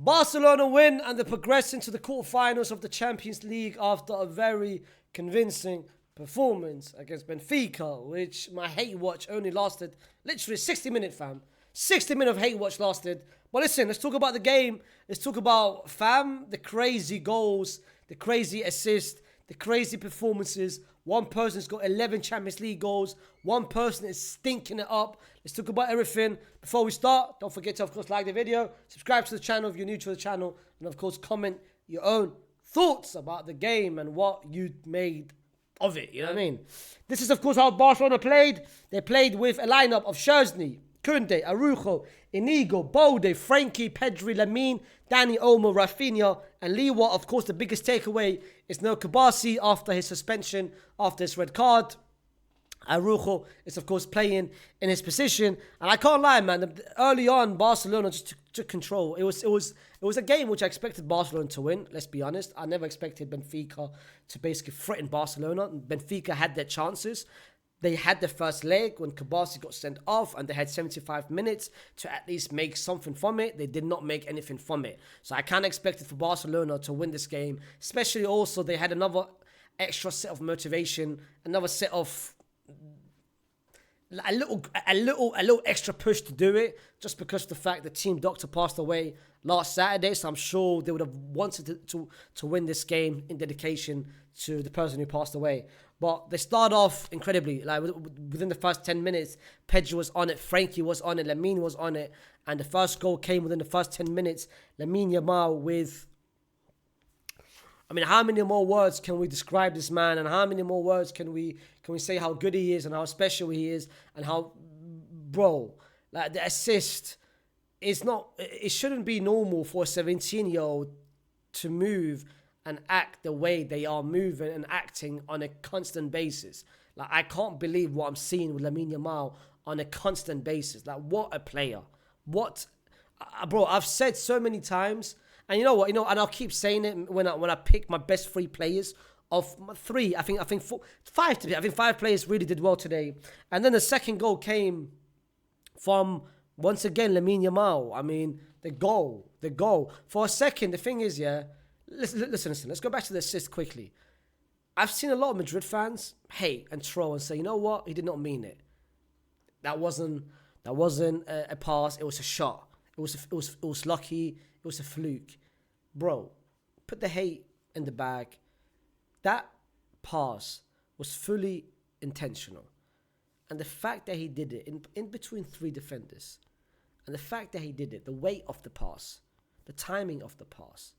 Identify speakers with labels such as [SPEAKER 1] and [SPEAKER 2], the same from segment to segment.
[SPEAKER 1] Barcelona win and they progress into the quarterfinals of the Champions League after a very convincing performance against Benfica, which my hate watch only lasted literally 60 minutes, fam. 60 minutes of hate watch lasted. But listen, let's talk about the game. Let's talk about, fam, the crazy goals, the crazy assists, the crazy performances. One person's got 11 Champions League goals. One person is stinking it up. Let's talk about everything. Before we start, don't forget to, of course, like the video, subscribe to the channel if you're new to the channel, and, of course, comment your own thoughts about the game and what you made of it. You know what I mean? This is, of course, how Barcelona played. They played with a lineup of Szczęsny, Koundé, Araujo, Inigo, Balde, Frankie, Pedri, Lamine, Dani Olmo, Raphinha, and Lewa. Of course, the biggest takeaway is no Kabasi after his suspension, after his red card. Araujo is, of course, playing in his position. And I can't lie, man. Early on, Barcelona just took control. It was a game which I expected Barcelona to win, let's be honest. I never expected Benfica to basically threaten Barcelona. Benfica had their chances. They had the first leg when Kabasi got sent off and they had 75 minutes to at least make something from it. They did not make anything from it. So I can't expect it for Barcelona to win this game. Especially also they had another extra set of motivation, another set of a little extra push to do it, just because of the fact the team doctor passed away last Saturday. So I'm sure they would have wanted to win this game in dedication to the person who passed away. But they start off incredibly. Like within the first 10 minutes, Pedri was on it, Frankie was on it, Lamine was on it, and the first goal came within the first 10 minutes. Lamine Yamal with, I mean, how many more words can we describe this man, and how many more words can we say how good he is and how special he is and how, bro, like the assist is not, it shouldn't be normal for a 17-year-old to move and act the way they are moving and acting on a constant basis. Like, I can't believe what I'm seeing with Lamine Yamal on a constant basis. Like, what a player. What, bro, I've said so many times, and you know what, and I'll keep saying it when I pick my best three players. Of three, I think five today. I think five players really did well today. And then the second goal came from, once again, Lamine Yamal. I mean, the goal. For a second, the thing is, yeah, listen. Let's go back to the assist quickly. I've seen a lot of Madrid fans hate and troll and say, you know what? He did not mean it. That wasn't a pass. It was a shot. It was lucky. It was a fluke. Bro, put the hate in the bag. That pass was fully intentional. And the fact that he did it in between three defenders, and the fact that he did it, the weight of the pass, the timing of the pass,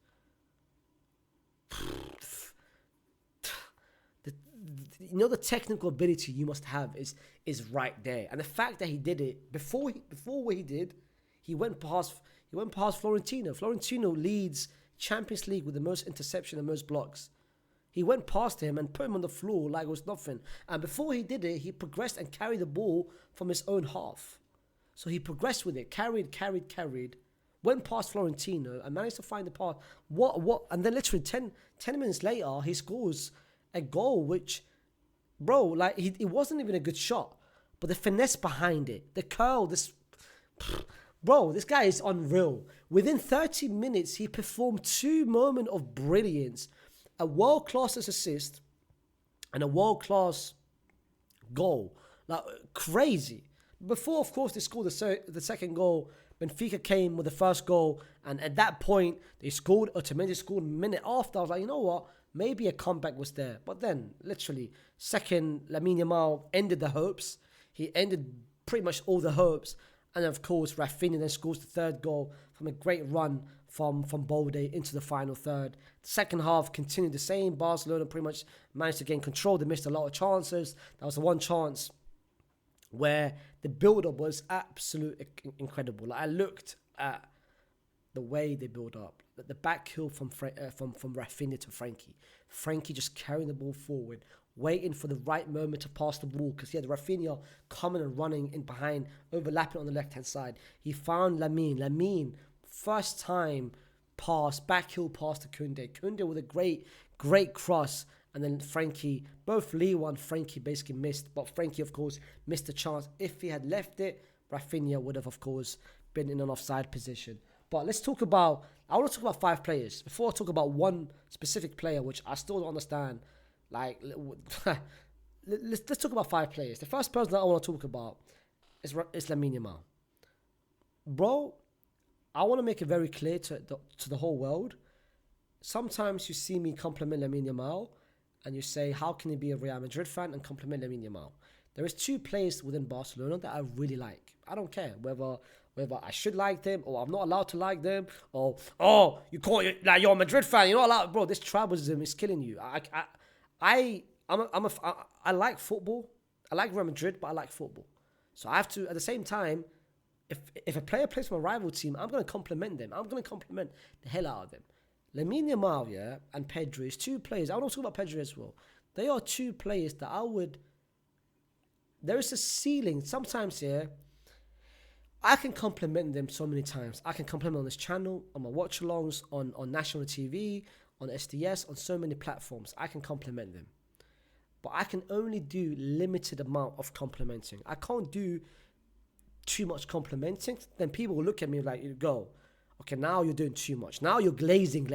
[SPEAKER 1] the technical ability you must have is right there. And the fact that he did it before what he did, he went past Florentino. Florentino leads Champions League with the most interception and most blocks. He went past him and put him on the floor like it was nothing. And before he did it, he progressed and carried the ball from his own half. So he progressed with it, carried, went past Florentino and managed to find the pass. What? And then literally 10 minutes later, he scores a goal which, bro, like it wasn't even a good shot. But the finesse behind it, the curl, bro, this guy is unreal. Within 30 minutes, he performed two moments of brilliance. A world-class assist and a world-class goal. Like, crazy. Before, of course, they scored the second goal, Benfica came with the first goal, and at that point, they scored, Otamendi scored a minute after. I was like, you know what? Maybe a comeback was there. But then, literally, second, Lamine Yamal ended the hopes. He ended pretty much all the hopes. And, of course, Raphinha then scores the third goal from a great run from Balde into the final third. The second half continued the same. Barcelona pretty much managed to gain control. They missed a lot of chances. That was the one chance where the build-up was absolutely incredible. Like, I looked at the way they build up. The back heel from Raphinha to Frankie. Frankie just carrying the ball forward, waiting for the right moment to pass the ball, because he had Raphinha coming and running in behind, overlapping on the left-hand side. He found Lamine, first time pass, back heel pass to Koundé with a great cross, and then Frankie, both Lewa and Frankie basically missed, but Frankie, of course, missed the chance. If he had left it, Raphinha would have, of course, been in an offside position. But let's talk about I want to talk about 5 players. Before I talk about one specific player, which I still don't understand, like, let's talk about 5 players. The first person that I want to talk about is Lamine Yamal. Bro, I want to make it very clear to the whole world. Sometimes you see me compliment Lamine Yamal, and you say, how can he be a Real Madrid fan and compliment Lamine Yamal? There is 2 players within Barcelona that I really like. I don't care whether I should like them or I'm not allowed to like them, or you call it like you're a Madrid fan, you're not allowed. Bro, this tribalism is killing you. I like football. I like Real Madrid, but I like football. So I have to, at the same time, if a player plays for my rival team, I'm going to compliment them. I'm going to compliment the hell out of them. Lamine Yamal, yeah, and Pedri is 2 players. I want to talk about Pedri as well. They are 2 players that there is a ceiling. Sometimes, yeah, I can compliment them so many times. I can compliment on this channel, on my watch-alongs, on national TV, on SDS, on so many platforms. I can compliment them. But I can only do limited amount of complimenting. I can't do too much complimenting. Then people will look at me like, you go, okay, now you're doing too much. Now you're glazing.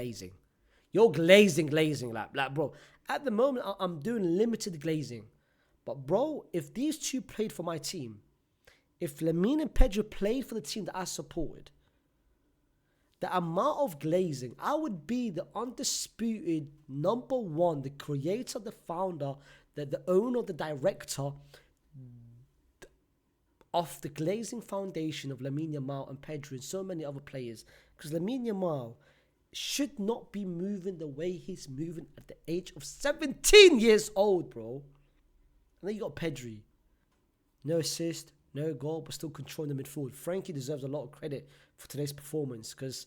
[SPEAKER 1] You're glazing. Like, bro, at the moment, I'm doing limited glazing. But, bro, if these 2 played for my team, if Lamine and Pedro played for the team that I supported, the amount of glazing, I would be the undisputed number 1, the creator, the founder, the owner, the director of the glazing foundation of Lamine Yamal and Pedro and so many other players. Because Lamine Yamal should not be moving the way he's moving at the age of 17 years old, bro. And then you got Pedri. No assist, no goal, but still controlling the midfield. Frankie deserves a lot of credit for today's performance because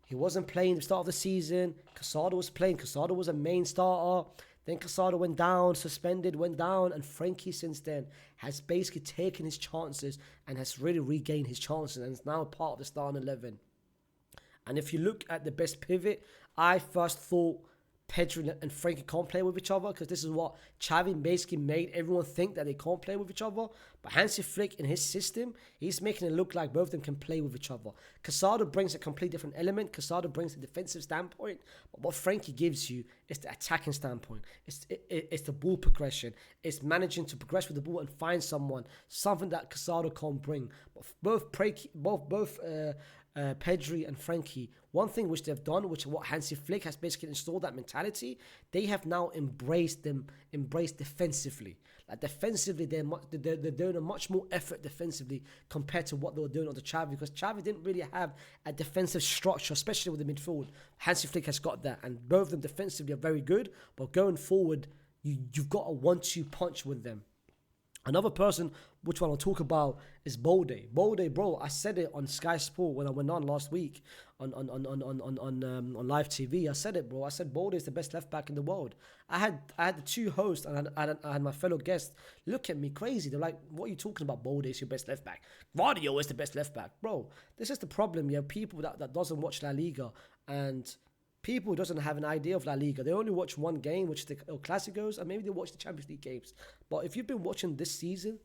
[SPEAKER 1] he wasn't playing at the start of the season. Casado was playing. Casado was a main starter. Then Casado went down, suspended, went down. And Frankie since then has basically taken his chances and has really regained his chances and is now part of the starting 11. And if you look at the best pivot, I first thought Pedri and Frankie can't play with each other because this is what Xavi basically made everyone think, that they can't play with each other. But Hansi Flick in his system, he's making it look like both of them can play with each other. Casado brings a complete different element. Casado brings a defensive standpoint. But what Frankie gives you is the attacking standpoint. It's the ball progression. It's managing to progress with the ball and find something that Casado can't bring. But both Pedri and Frankie, one thing which they've done, which what Hansi Flick has basically installed, that mentality, they have now embraced defensively. Like defensively, they're doing a much more effort defensively compared to what they were doing under Xavi, because Xavi didn't really have a defensive structure, especially with the midfield. Hansi Flick has got that, and both of them defensively are very good, but going forward, you've got a 1-2 punch with them. Another person which one I'll talk about is Balde. Balde, bro, I said it on Sky Sport when I went on last week on live TV. I said it, bro. I said Balde is the best left back in the world. I had the 2 hosts and I had my fellow guests look at me crazy. They're like, "What are you talking about? Balde is your best left back. Guardiola is the best left back, bro." This is the problem. You have people that doesn't watch La Liga, and people who doesn't have an idea of La Liga. They only watch one game, which is the El Clásicos, and maybe they watch the Champions League games. But if you've been watching this season,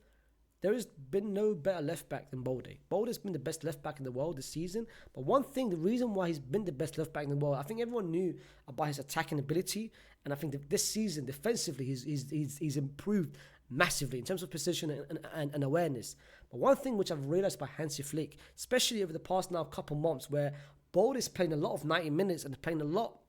[SPEAKER 1] there has been no better left back than Balde. Balde's been the best left back in the world this season. But one thing, the reason why he's been the best left back in the world, I think everyone knew about his attacking ability. And I think that this season, defensively, he's improved massively in terms of position and awareness. But one thing which I've realized by Hansi Flick, especially over the past now couple months, where Balde is playing a lot of 90 minutes and playing a lot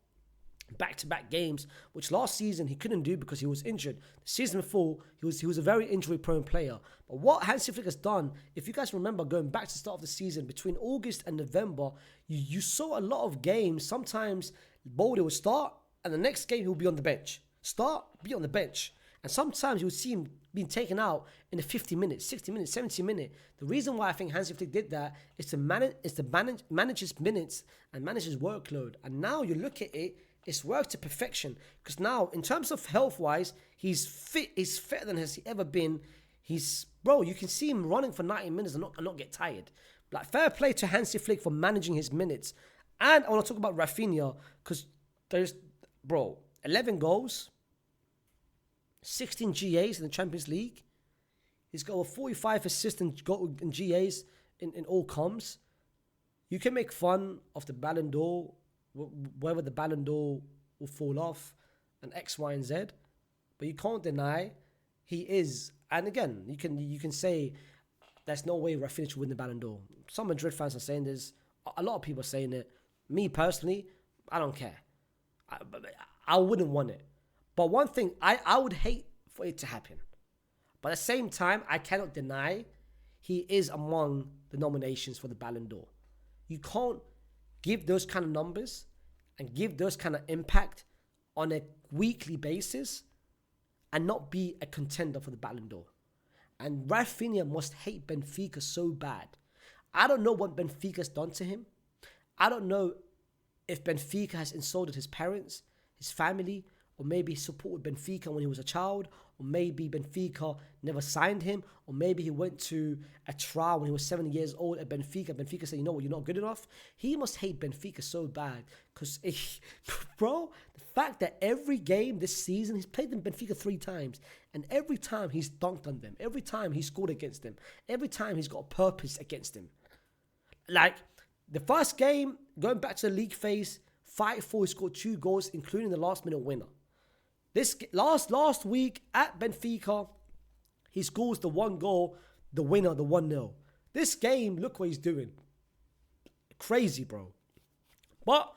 [SPEAKER 1] back-to-back games, which last season he couldn't do because he was injured. The season before, he was a very injury-prone player. But what Hansi Flick has done, if you guys remember, going back to the start of the season, between August and November, you saw a lot of games. Sometimes Balde would start, and the next game he'll be on the bench. Start, be on the bench. And sometimes you would see him being taken out in the 50 minutes, 60 minutes, 70 minutes. The reason why I think Hansi Flick did that is to manage his minutes and manage his workload. And now you look at it, it's worked to perfection. Because now, in terms of health-wise, he's fit. He's fitter than has he ever been. Bro, you can see him running for 90 minutes and not get tired. Like, fair play to Hansi Flick for managing his minutes. And I want to talk about Raphinha, because there's, 11 goals, 16 GAs in the Champions League. He's got a 45 assists and GAs in all comms. You can make fun of the Ballon d'Or, whether the Ballon d'Or will fall off, and X, Y, and Z, but you can't deny he is. And again, you can say there's no way Raphinha should win the Ballon d'Or. Some Madrid fans are saying this. A lot of people are saying it. Me personally, I don't care. I wouldn't want it. But one thing, I would hate for it to happen. But at the same time, I cannot deny he is among the nominations for the Ballon d'Or. You can't give those kind of numbers and give those kind of impact on a weekly basis and not be a contender for the Ballon d'Or. And Raphinha must hate Benfica so bad. I don't know what Benfica's done to him. I don't know if Benfica has insulted his parents, his family, or maybe he supported Benfica when he was a child, or maybe Benfica never signed him, or maybe he went to a trial when he was 7 years old at Benfica. Benfica said, you know what, you're not good enough. He must hate Benfica so bad because, bro, the fact that every game this season, he's played in Benfica 3 times, and every time he's dunked on them, every time he scored against them, every time he's got a purpose against them. Like, the first game, going back to the league phase, 5-4, he scored 2 goals, including the last-minute winner. This last week at Benfica, he scores the 1 goal, the winner, the 1-0. This game, look what he's doing. Crazy, bro. But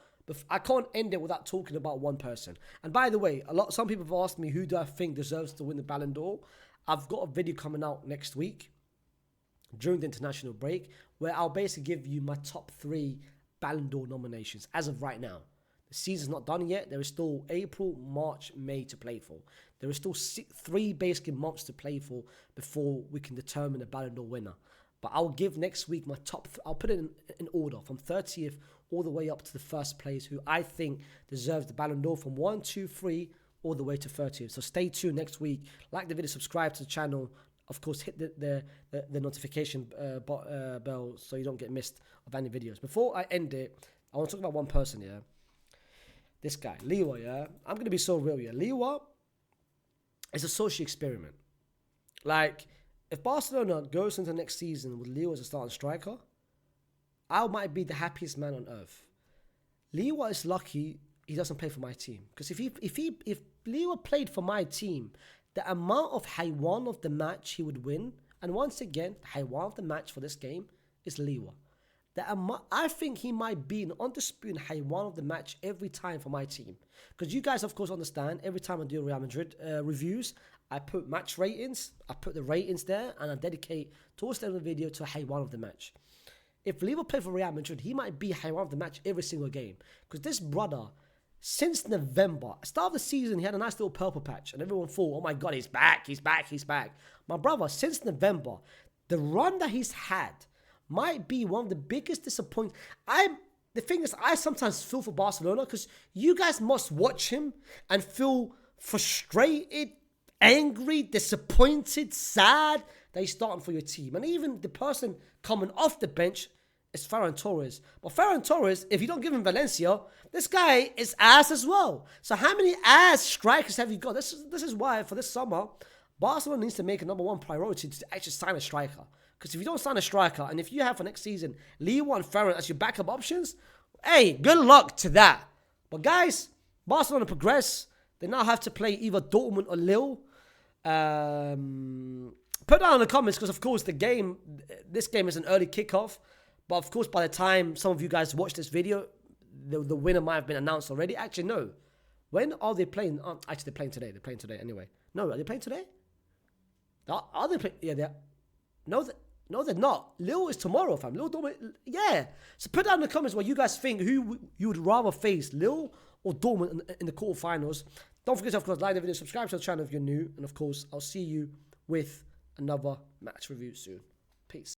[SPEAKER 1] I can't end it without talking about one person. And by the way, some people have asked me who do I think deserves to win the Ballon d'Or. I've got a video coming out next week during the international break where I'll basically give you my top 3 Ballon d'Or nominations as of right now. The season's not done yet. There is still April, March, May to play for. There is still 3 basically months to play for before we can determine the Ballon d'Or winner. But I'll give next week my top. I'll put it in order from 30th all the way up to the first place, who I think deserves the Ballon d'Or from 1, 2, 3 all the way to 30th. So stay tuned next week. Like the video, subscribe to the channel. Of course, hit the notification bell so you don't get missed of any videos. Before I end it, I want to talk about one person here. This guy, Lewa, yeah? I'm going to be so real, yeah? Lewa is a social experiment. Like, if Barcelona goes into the next season with Lewa as a starting striker, I might be the happiest man on earth. Lewa is lucky he doesn't play for my team. Because if Lewa played for my team, the amount of Haywan of the match he would win, and once again, the Haywan of the match for this game is Lewa. I think he might be an undisputed Haywan of the match every time for my team. Because you guys, of course, understand, every time I do Real Madrid reviews, I put match ratings, I put the ratings there, and I dedicate towards the end of the video to a Haywan of the match. If Lewa played for Real Madrid, he might be Haywan of the match every single game. Because this brother, since November, start of the season, he had a nice little purple patch, and everyone thought, oh my God, he's back, he's back, he's back. My brother, since November, the run that he's had might be one of the biggest disappointments. The thing is, I sometimes feel for Barcelona because you guys must watch him and feel frustrated, angry, disappointed, sad that he's starting for your team. And even the person coming off the bench is Ferran Torres. But Ferran Torres, if you don't give him Valencia, this guy is ass as well. So how many ass strikers have you got? This is why for this summer, Barcelona needs to make a #1 priority to actually sign a striker. Because if you don't sign a striker, and if you have for next season Lewa and Ferran as your backup options, hey, good luck to that. But guys, Barcelona progress. They now have to play either Dortmund or Lille. Put down in the comments because, of course, this game is an early kickoff. But, of course, by the time some of you guys watch this video, the winner might have been announced already. Actually, no. When are they playing? Actually, they're playing today. They're playing today anyway. No, are they playing today? Are they playing? Yeah, they are. No, they're not. Lille is tomorrow, fam. Lille Dortmund, yeah. So put down in the comments what you guys think, who you would rather face, Lille or Dortmund in the quarterfinals. Don't forget to, of course, like the video, subscribe to the channel if you're new. And, of course, I'll see you with another match review soon. Peace.